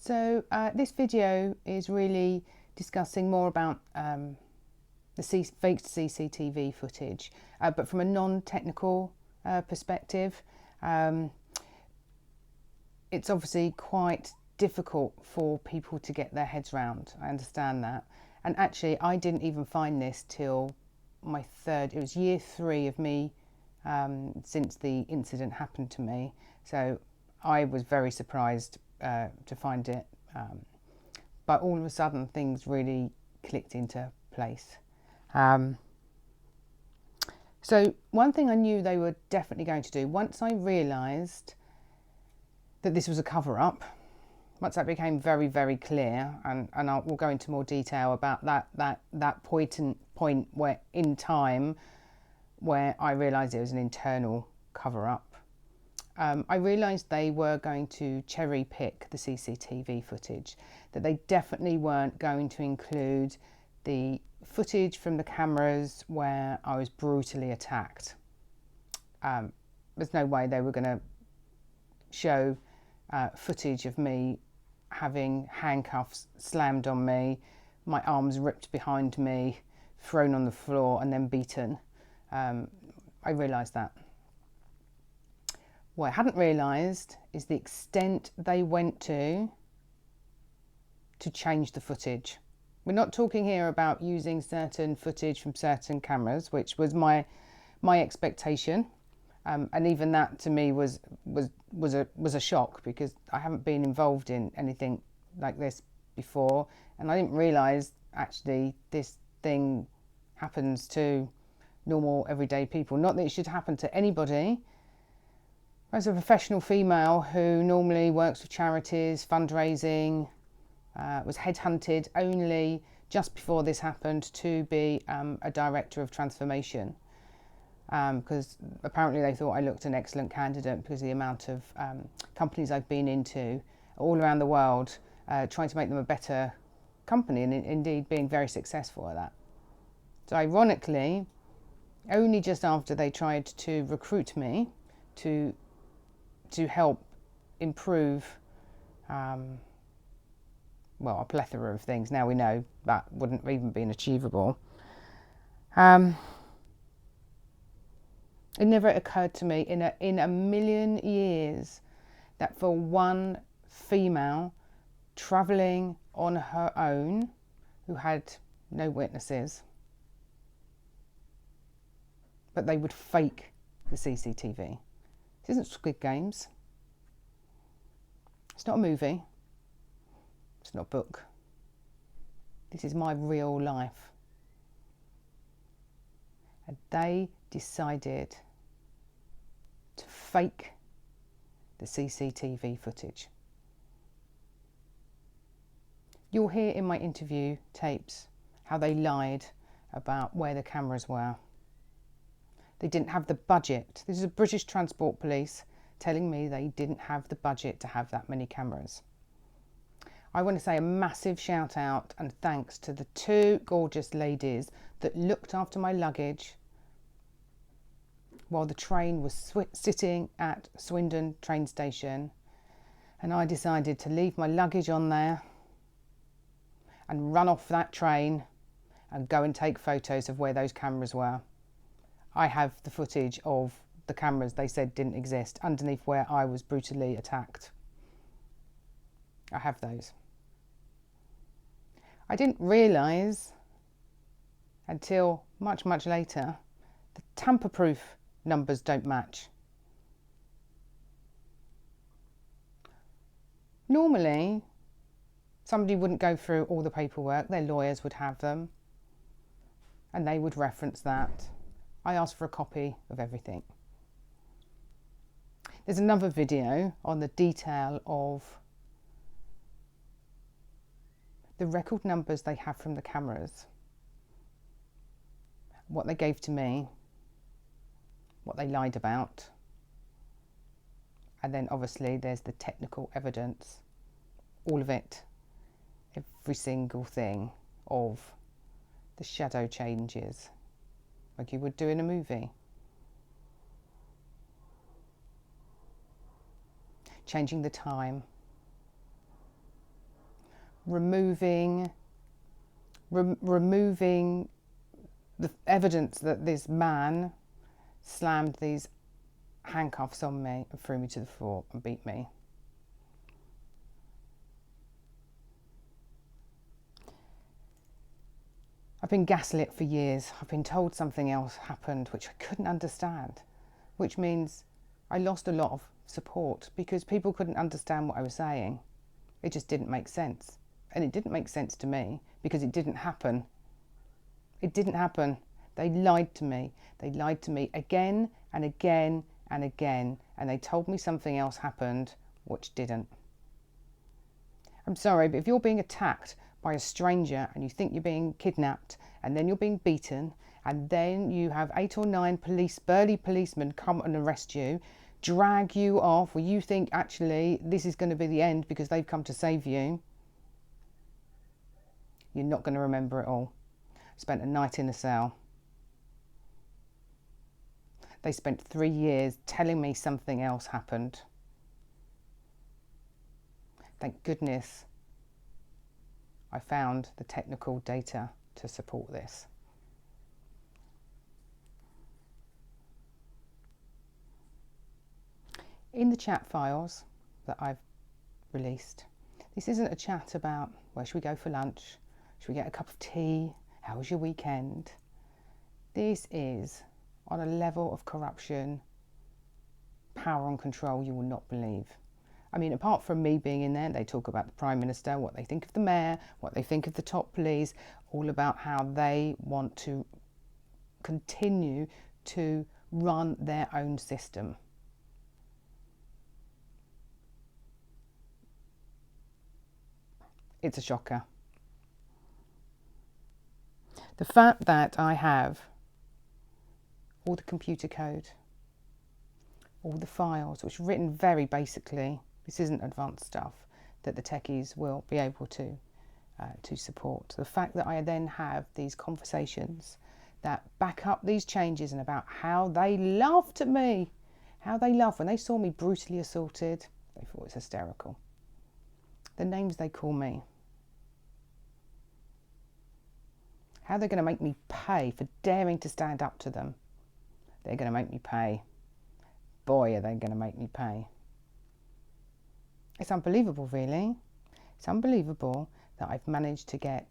So this video is really discussing more about the faked CCTV footage, but from a non-technical perspective. It's obviously quite difficult for people to get their heads around. I understand that. And actually, I didn't even find this till it was year 3 of me since the incident happened to me. So I was very surprised to find it. But all of a sudden, things really clicked into place. So one thing I knew they were definitely going to do, once I realised that this was a cover-up, once that became very, very clear, and we'll go into more detail about that point where in time where I realised it was an internal cover-up. I realised they were going to cherry pick the CCTV footage, that they definitely weren't going to include the footage from the cameras where I was brutally attacked. There's no way they were going to show footage of me having handcuffs slammed on me, my arms ripped behind me, thrown on the floor and then beaten. I realised that. What I hadn't realised is the extent they went to change the footage. We're not talking here about using certain footage from certain cameras, which was my expectation, and even that to me was a shock, because I haven't been involved in anything like this before, and I didn't realise actually this thing happens to normal everyday people. Not that it should happen to anybody. As a professional female who normally works with charities, fundraising, was headhunted only just before this happened to be a director of transformation, because apparently they thought I looked an excellent candidate because of the amount of companies I've been into all around the world, trying to make them a better company, and indeed being very successful at that. So ironically, only just after they tried to recruit me to help improve well, a plethora of things. Now we know that wouldn't have even been achievable. It never occurred to me in a million years that for one female travelling on her own, who had no witnesses, but they would fake the CCTV. This isn't Squid Games. It's not a movie. It's not a book. This is my real life. And they decided to fake the CCTV footage. You'll hear in my interview tapes how they lied about where the cameras were. They didn't have the budget. This is a British Transport Police telling me they didn't have the budget to have that many cameras. I want to say a massive shout out and thanks to the 2 gorgeous ladies that looked after my luggage while the train was sitting at Swindon train station, and I decided to leave my luggage on there and run off that train and go and take photos of where those cameras were. I have the footage of the cameras they said didn't exist underneath where I was brutally attacked. I have those. I didn't realise until much, much later the tamper-proof numbers don't match. Normally, somebody wouldn't go through all the paperwork, their lawyers would have them, and they would reference that. I asked for a copy of everything. There's another video on the detail of the record numbers they have from the cameras, what they gave to me, what they lied about, and then obviously there's the technical evidence, all of it, every single thing of the shadow changes, like you would do in a movie. Changing the time, removing the evidence that this man slammed these handcuffs on me and threw me to the floor and beat me. I've been gaslit for years. I've been told something else happened which I couldn't understand, which means I lost a lot of support because people couldn't understand what I was saying. It just didn't make sense. And it didn't make sense to me because it didn't happen. It didn't happen. They lied to me. They lied to me again and again and again, and they told me something else happened which didn't. I'm sorry, but if you're being attacked by a stranger and you think you're being kidnapped and then you're being beaten and then you have 8 or 9 burly policemen come and arrest you, drag you off, or you think actually this is going to be the end because they've come to save you, you're not going to remember it all. I spent a night in a cell. They spent 3 years telling me something else happened. Thank goodness I found the technical data to support this. In the chat files that I've released, this isn't a chat about where should we go for lunch, should we get a cup of tea, how was your weekend. This is on a level of corruption, power and control you will not believe. I mean, apart from me being in there, they talk about the Prime Minister, what they think of the Mayor, what they think of the top police, all about how they want to continue to run their own system. It's a shocker. The fact that I have all the computer code, all the files, which are written very basically, this isn't advanced stuff, that the techies will be able to support. The fact that I then have these conversations that back up these changes and about how they laughed at me, how they laughed when they saw me brutally assaulted, they thought it was hysterical. The names they call me. How they're going to make me pay for daring to stand up to them. They're going to make me pay. Boy, are they going to make me pay. It's unbelievable, really. It's unbelievable that I've managed to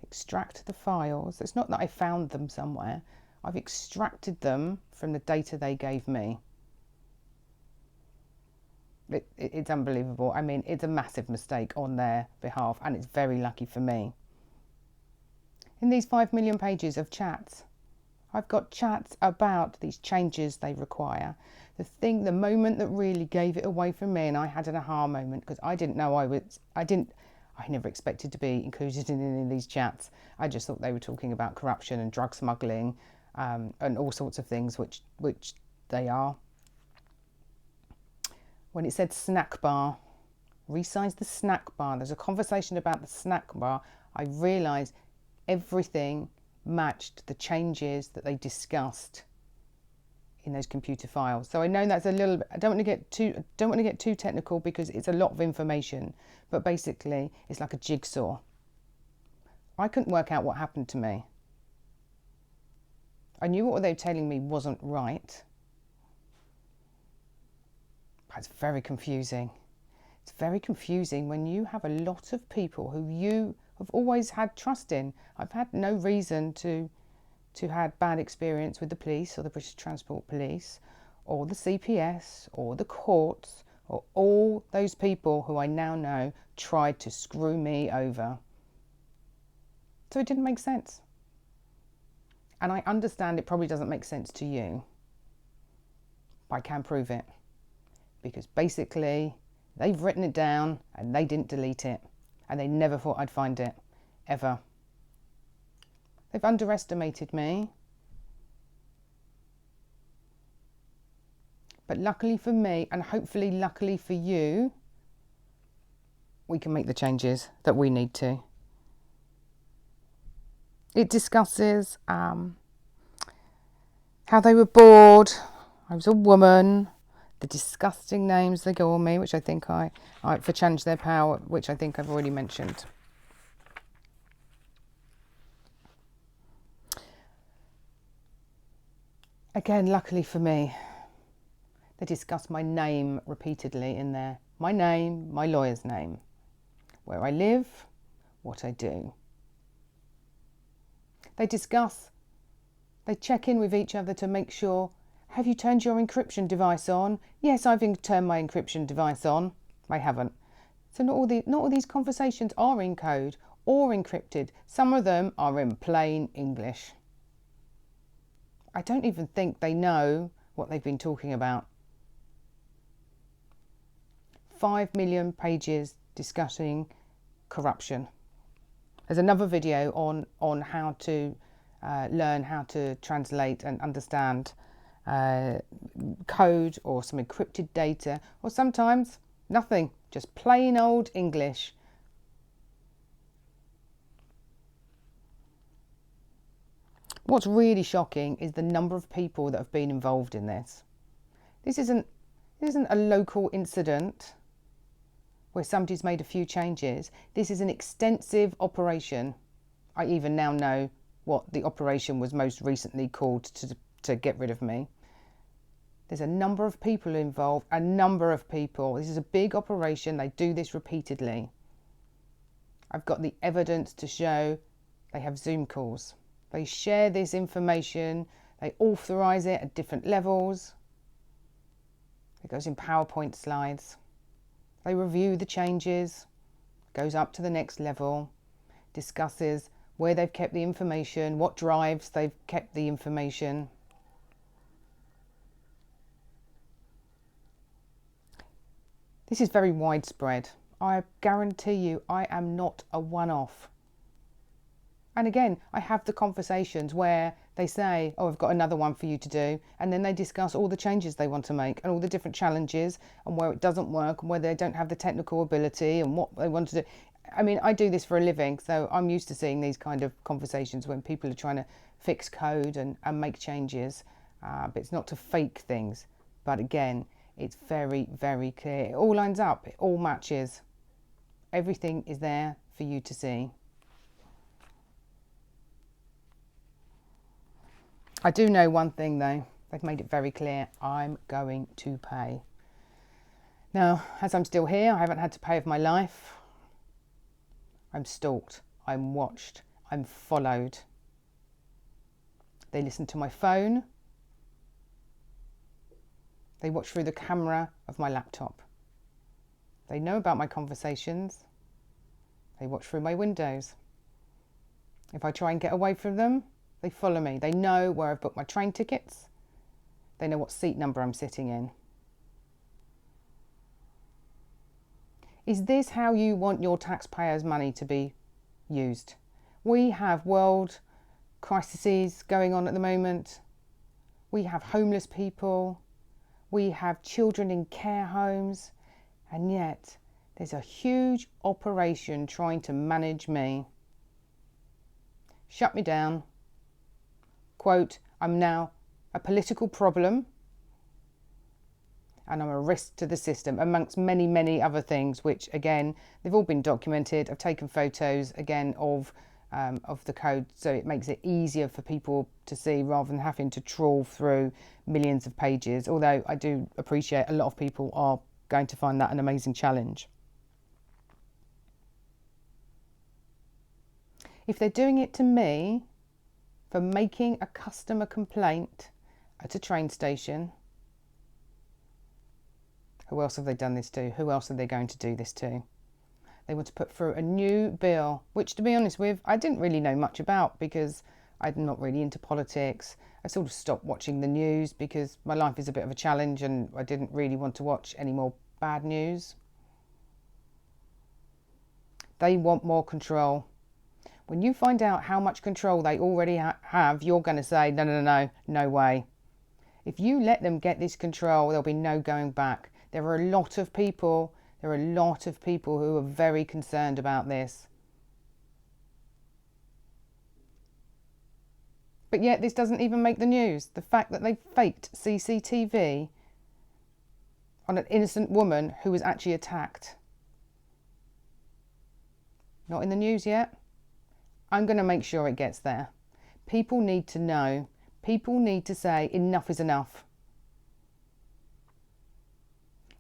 extract the files. It's not that I found them somewhere. I've extracted them from the data they gave me. It's unbelievable. I mean, it's a massive mistake on their behalf, and it's very lucky for me. In these 5 million pages of chats, I've got chats about these changes they require. The moment that really gave it away from me, and I had an aha moment because I didn't know I never expected to be included in any of these chats. I just thought they were talking about corruption and drug smuggling and all sorts of things, which they are. When it said snack bar, resize the snack bar, there's a conversation about the snack bar, I realised everything matched the changes that they discussed in those computer files. So I know that's a little bit, I don't want to get too technical because it's a lot of information, but basically it's like a jigsaw. I couldn't work out what happened to me. I knew what they were telling me wasn't right. But it's very confusing. It's very confusing when you have a lot of people who you have always had trust in. I've had no reason to had bad experience with the police or the British Transport Police or the CPS or the courts or all those people who I now know tried to screw me over. So it didn't make sense. And I understand it probably doesn't make sense to you, but I can prove it because basically they've written it down and they didn't delete it and they never thought I'd find it, ever. They've underestimated me. But luckily for me, and hopefully luckily for you, we can make the changes that we need to. It discusses how they were bored, I was a woman, the disgusting names they go on me, which I think I for challenge their power, which I think I've already mentioned. Again, luckily for me, they discuss my name repeatedly in there. My name, my lawyer's name, where I live, what I do. They check in with each other to make sure, have you turned your encryption device on? Yes, I've turned my encryption device on. I haven't. So not all these conversations are in code or encrypted. Some of them are in plain English. I don't even think they know what they've been talking about. 5 million pages discussing corruption. There's another video on how to learn how to translate and understand code or some encrypted data, or sometimes nothing, just plain old English. What's really shocking is the number of people that have been involved in this. This isn't a local incident where somebody's made a few changes. This is an extensive operation. I even now know what the operation was most recently called to get rid of me. There's a number of people involved, a number of people. This is a big operation. They do this repeatedly. I've got the evidence to show they have Zoom calls. They share this information. They authorize it at different levels. It goes in PowerPoint slides. They review the changes, goes up to the next level, discusses where they've kept the information, what drives they've kept the information. This is very widespread. I guarantee you I am not a one-off. And again, I have the conversations where they say, oh, I've got another one for you to do. And then they discuss all the changes they want to make and all the different challenges and where it doesn't work and where they don't have the technical ability and what they want to do. I mean, I do this for a living, so I'm used to seeing these kind of conversations when people are trying to fix code and make changes. But it's not to fake things. But again, it's very, very clear. It all lines up. It all matches. Everything is there for you to see. I do know one thing though, they've made it very clear, I'm going to pay. Now, as I'm still here, I haven't had to pay with my life. I'm stalked, I'm watched, I'm followed. They listen to my phone. They watch through the camera of my laptop. They know about my conversations. They watch through my windows. If I try and get away from them, they follow me. They know where I've booked my train tickets. They know what seat number I'm sitting in. Is this how you want your taxpayers' money to be used? We have world crises going on at the moment. We have homeless people. We have children in care homes. And yet there's a huge operation trying to manage me. Shut me down. Quote, I'm now a political problem and I'm a risk to the system, amongst many, many other things, which again, they've all been documented. I've taken photos again of the code, so it makes it easier for people to see rather than having to trawl through millions of pages. Although I do appreciate a lot of people are going to find that an amazing challenge. If they're doing it to me for making a customer complaint at a train station, who else have they done this to? Who else are they going to do this to? They want to put through a new bill, which, to be honest with, I didn't really know much about because I'm not really into politics. I sort of stopped watching the news because my life is a bit of a challenge and I didn't really want to watch any more bad news. They want more control. When you find out how much control they already have, you're going to say, no, no, no, no way. If you let them get this control, there'll be no going back. There are a lot of people who are very concerned about this. But yet this doesn't even make the news. The fact that they faked CCTV on an innocent woman who was actually attacked. Not in the news yet. I'm going to make sure it gets there. People need to know. People need to say enough is enough.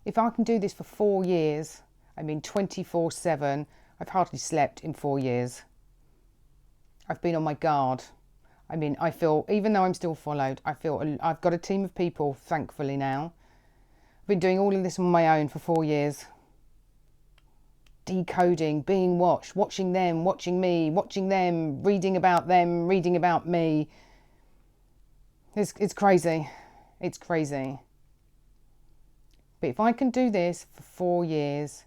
If I can do this for 4 years, I mean 24/7, I've hardly slept in 4 years. I've been on my guard. I mean, I feel, even though I'm still followed, I feel I've got a team of people, thankfully now. I've been doing all of this on my own for 4 years. Decoding, being watched, watching them, watching me, watching them, reading about them, reading about me. It's crazy. It's crazy. But if I can do this for 4 years,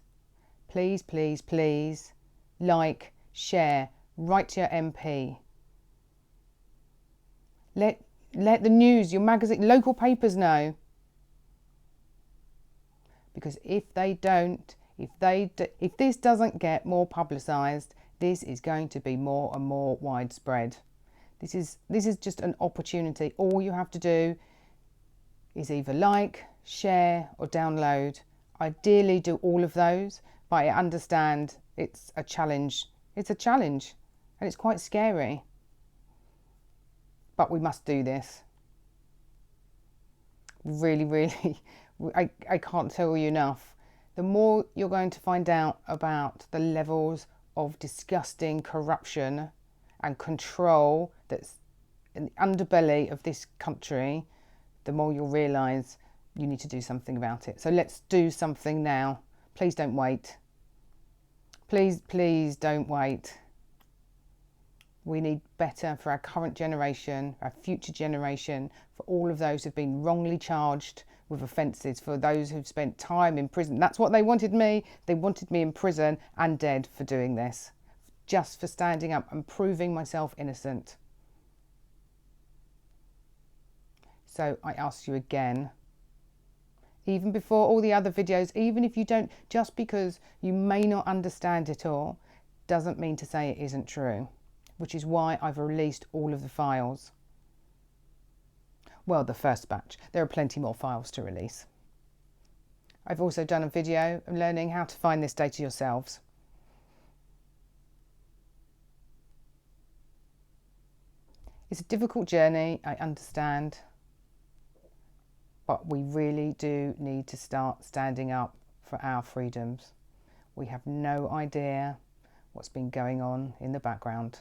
please, please, please, like, share, write to your MP. Let the news, your magazine, local papers know. Because if they don't, if this doesn't get more publicised, this is going to be more and more widespread. This is just an opportunity. All you have to do is either like, share or download. Ideally do all of those, but I understand it's a challenge. It's a challenge and it's quite scary. But we must do this. Really, really, I can't tell you enough. The more you're going to find out about the levels of disgusting corruption and control that's in the underbelly of this country, the more you'll realise you need to do something about it. So let's do something now. Please don't wait. Please, please don't wait. We need better for our current generation, our future generation, for all of those who've been wrongly charged with offences, for those who've spent time in prison. That's what they wanted me. They wanted me in prison and dead for doing this, just for standing up and proving myself innocent. So I ask you again, even before all the other videos, even if you don't, just because you may not understand it all, doesn't mean to say it isn't true. Which is why I've released all of the files. Well, the first batch. There are plenty more files to release. I've also done a video of learning how to find this data yourselves. It's a difficult journey, I understand, but we really do need to start standing up for our freedoms. We have no idea what's been going on in the background.